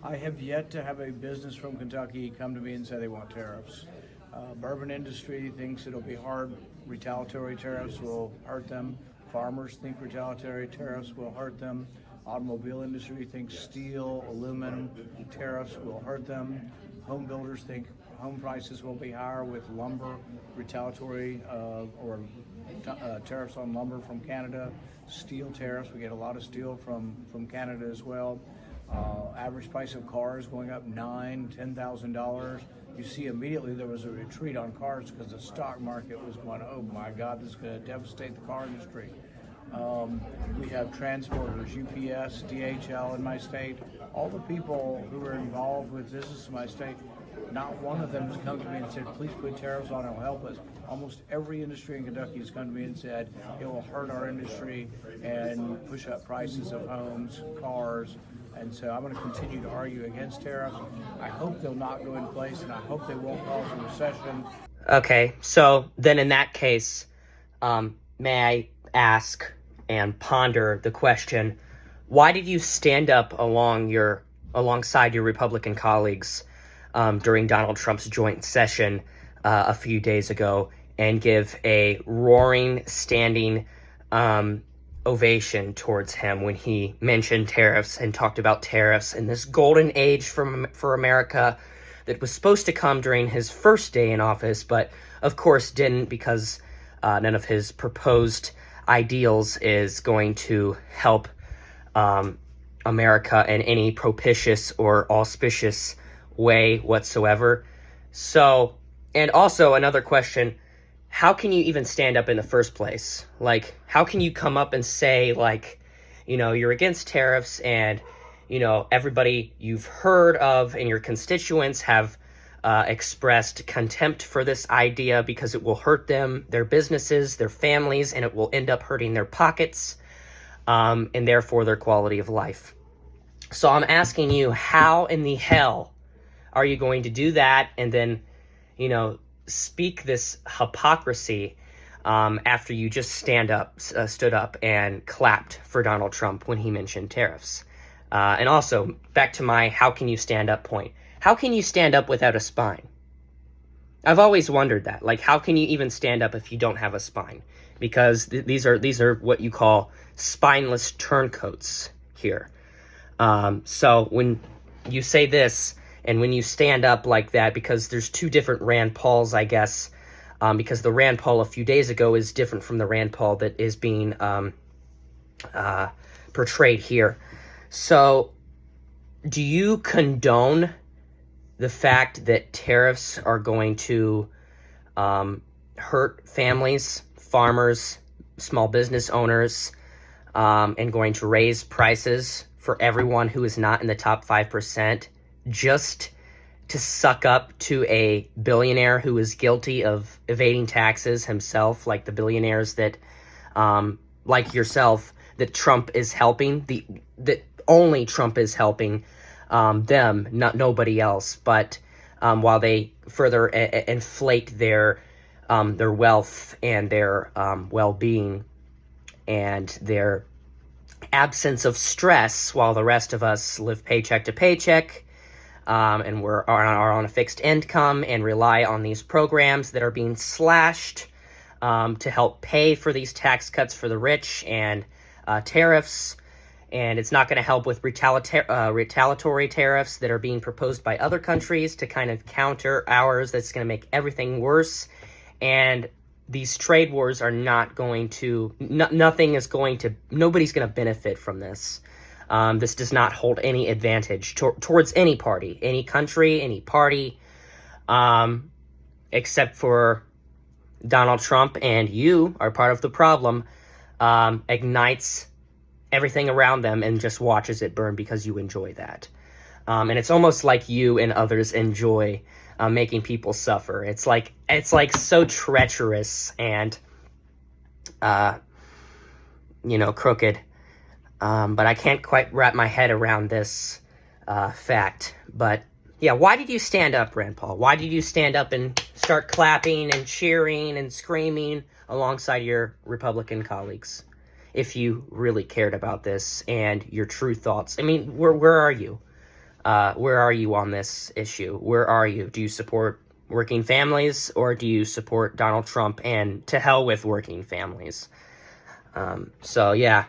I have yet to have a business from Kentucky come to me and say they want tariffs. Bourbon industry thinks it'll be hard. Retaliatory tariffs will hurt them. Farmers think retaliatory tariffs will hurt them. Automobile industry thinks steel, aluminum tariffs will hurt them. Home builders think home prices will be higher with lumber, retaliatory tariffs on lumber from Canada. Steel tariffs, we get a lot of steel from Canada as well. Average price of cars going up $10,000. You see immediately there was a retreat on cars because the stock market was going, oh my God, this is going to devastate the car industry. We have transporters, UPS, DHL in my state. All the people who are involved with business in my state, not one of them has come to me and said, please put tariffs on, it'll help us. Almost every industry in Kentucky has come to me and said, it will hurt our industry and push up prices of homes, cars. And so I'm going to continue to argue against tariffs. I hope they'll not go in place, and I hope they won't cause a recession. Okay, so then in that case, may I ask and ponder the question, why did you stand up alongside your Republican colleagues during Donald Trump's joint session a few days ago and give a roaring, standing ovation towards him when he mentioned tariffs and talked about tariffs and this golden age for America that was supposed to come during his first day in office, but of course didn't, because none of his proposed ideals is going to help America in any propitious or auspicious way whatsoever. So, and also another question, how can you even stand up in the first place? Like, how can you come up and say, like, you know, you're against tariffs and, you know, everybody you've heard of and your constituents have expressed contempt for this idea because it will hurt them, their businesses, their families, and it will end up hurting their pockets and therefore their quality of life. So I'm asking you, how in the hell are you going to do that and then, you know, speak this hypocrisy after you just stood up and clapped for Donald Trump when he mentioned tariffs? And also, back to my how can you stand up point. How can you stand up without a spine? I've always wondered that. Like, how can you even stand up if you don't have a spine? Because these are what you call spineless turncoats here. So when you say this, and when you stand up like that, because there's two different Rand Pauls, I guess, because the Rand Paul a few days ago is different from the Rand Paul that is being portrayed here. So do you condone the fact that tariffs are going to hurt families, farmers, small business owners, and going to raise prices for everyone who is not in the top 5%? Just to suck up to a billionaire who is guilty of evading taxes himself, like the billionaires that, like yourself, that Trump is helping, that only Trump is helping them, not nobody else. But while they further inflate their wealth and their well-being and their absence of stress, while the rest of us live paycheck to paycheck. And are on a fixed income and rely on these programs that are being slashed to help pay for these tax cuts for the rich and tariffs. And it's not going to help with retaliatory tariffs that are being proposed by other countries to kind of counter ours. That's going to make everything worse. And these trade wars are not going to, nobody's going to benefit from this. This does not hold any advantage towards any party, any country, any party, except for Donald Trump, and you are part of the problem, ignites everything around them and just watches it burn because you enjoy that. And it's almost like you and others enjoy making people suffer. It's like so treacherous and, crooked. But I can't quite wrap my head around this fact. But yeah, why did you stand up, Rand Paul? Why did you stand up and start clapping and cheering and screaming alongside your Republican colleagues? If you really cared about this and your true thoughts. I mean, where are you? Where are you on this issue? Where are you? Do you support working families, or do you support Donald Trump and to hell with working families? So yeah,